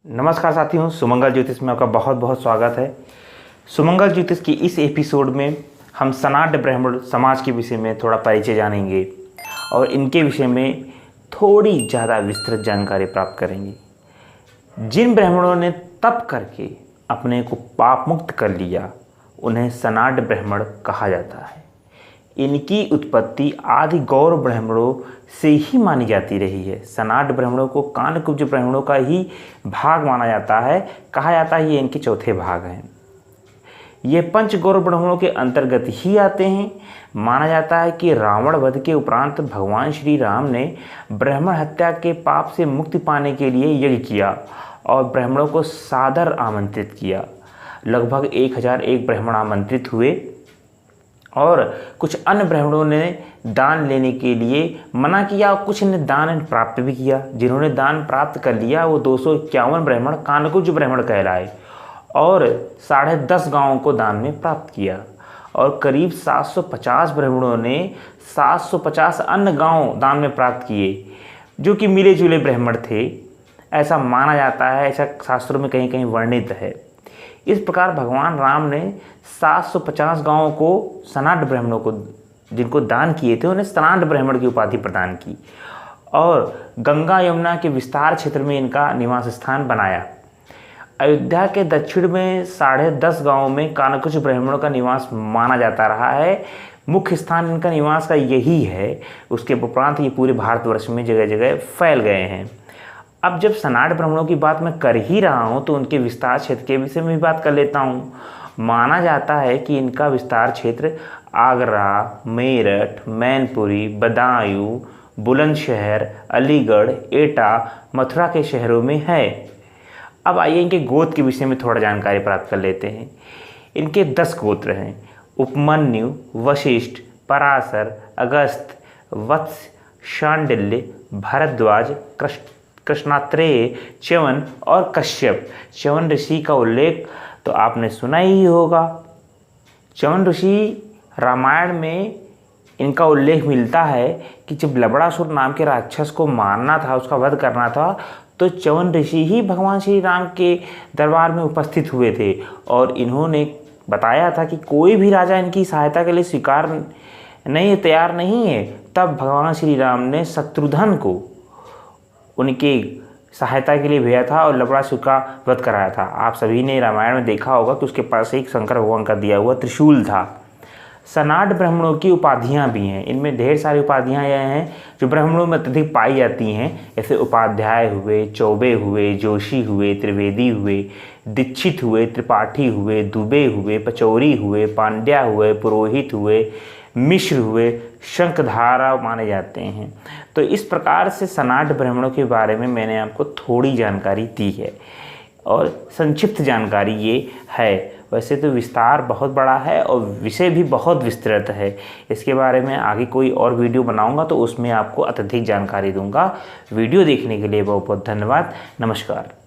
नमस्कार साथियों, सुमंगल ज्योतिष में आपका बहुत बहुत स्वागत है। सुमंगल ज्योतिष की इस एपिसोड में हम सनातन ब्राह्मण समाज के विषय में थोड़ा परिचय जानेंगे और इनके विषय में थोड़ी ज़्यादा विस्तृत जानकारी प्राप्त करेंगे। जिन ब्राह्मणों ने तप करके अपने को पाप मुक्त कर लिया उन्हें सनातन ब्राह्मण कहा जाता है। इनकी उत्पत्ति आदि गौर ब्राह्मणों से ही मानी जाती रही है। सनातन ब्राह्मणों को कानकुब्ज ब्राह्मणों का ही भाग माना जाता है। कहा जाता है ये इनके चौथे भाग हैं। ये पंच गौर ब्राह्मणों के अंतर्गत ही आते हैं। माना जाता है कि रावण वध के उपरांत भगवान श्री राम ने ब्राह्मण हत्या के पाप से मुक्ति पाने के लिए यज्ञ किया और ब्राह्मणों को सादर आमंत्रित किया। लगभग 1001 ब्राह्मण आमंत्रित हुए और कुछ अन्य ब्राह्मणों ने दान लेने के लिए मना किया और कुछ ने दान प्राप्त भी किया। जिन्होंने दान प्राप्त कर लिया वो 251 ब्राह्मण कानकुब्ज ब्राह्मण कहलाए और 10.5 गांवों को दान में प्राप्त किया और करीब 750 ब्राह्मणों ने 750 अन्य गांव दान में प्राप्त किए जो कि मिले जुले ब्राह्मण थे, ऐसा माना जाता है। ऐसा शास्त्रों में कहीं कहीं वर्णित है। इस प्रकार भगवान राम ने 750 गांवों को सनातन ब्राह्मणों को जिनको दान किए थे उन्हें सनातन ब्राह्मण की उपाधि प्रदान की और गंगा यमुना के विस्तार क्षेत्र में इनका निवास स्थान बनाया। अयोध्या के दक्षिण में 10.5 गांवों में कानकुब्ज ब्राह्मणों का निवास माना जाता रहा है। मुख्य स्थान इनका निवास का यही है। उसके उपरांत ये पूरे भारतवर्ष में जगह जगह फैल गए हैं। अब जब सनातन ब्राह्मणों की बात मैं कर ही रहा हूँ तो उनके विस्तार क्षेत्र के विषय में भी बात कर लेता हूँ। माना जाता है कि इनका विस्तार क्षेत्र आगरा, मेरठ, मैनपुरी, बदायूं, बुलंदशहर, अलीगढ़, एटा, मथुरा के शहरों में है। अब आइए इनके गोत्र के विषय में थोड़ा जानकारी प्राप्त कर लेते हैं। इनके 10 गोत्र हैं: उपमन्यु, वशिष्ठ, पराशर, अगस्त्य, वत्स, शांडिल्य, भारद्वाज, कृष्णात्रेय, च्यवन और कश्यप। च्यवन ऋषि का उल्लेख तो आपने सुना ही होगा। च्यवन ऋषि रामायण में इनका उल्लेख मिलता है कि जब लबड़ासुर नाम के राक्षस को मारना था, उसका वध करना था, तो च्यवन ऋषि ही भगवान श्री राम के दरबार में उपस्थित हुए थे और इन्होंने बताया था कि कोई भी राजा इनकी सहायता के लिए तैयार नहीं है। तब भगवान श्री राम ने शत्रुघ्न को उनकी सहायता के लिए भेजा था और लबड़ासुर का वध कराया था। आप सभी ने रामायण में देखा होगा कि उसके पास एक शंकर भगवान का दिया हुआ त्रिशूल था। सनातन ब्राह्मणों की उपाधियां भी हैं। इनमें ढेर सारी उपाधियां यह हैं जो ब्राह्मणों में अत्यधिक पाई जाती हैं। जैसे उपाध्याय हुए, चौबे हुए, जोशी हुए, त्रिवेदी हुए, दीक्षित हुए, त्रिपाठी हुए, दुबे हुए, पचौरी हुए, पांड्या हुए, पुरोहित हुए, मिश्र हुए, शंखधारा माने जाते हैं। तो इस प्रकार से सनातन ब्राह्मणों के बारे में मैंने आपको थोड़ी जानकारी दी है और संक्षिप्त जानकारी ये है। वैसे तो विस्तार बहुत बड़ा है और विषय भी बहुत विस्तृत है। इसके बारे में आगे कोई और वीडियो बनाऊंगा तो उसमें आपको अत्यधिक जानकारी दूंगा। वीडियो देखने के लिए बहुत बहुत धन्यवाद। नमस्कार।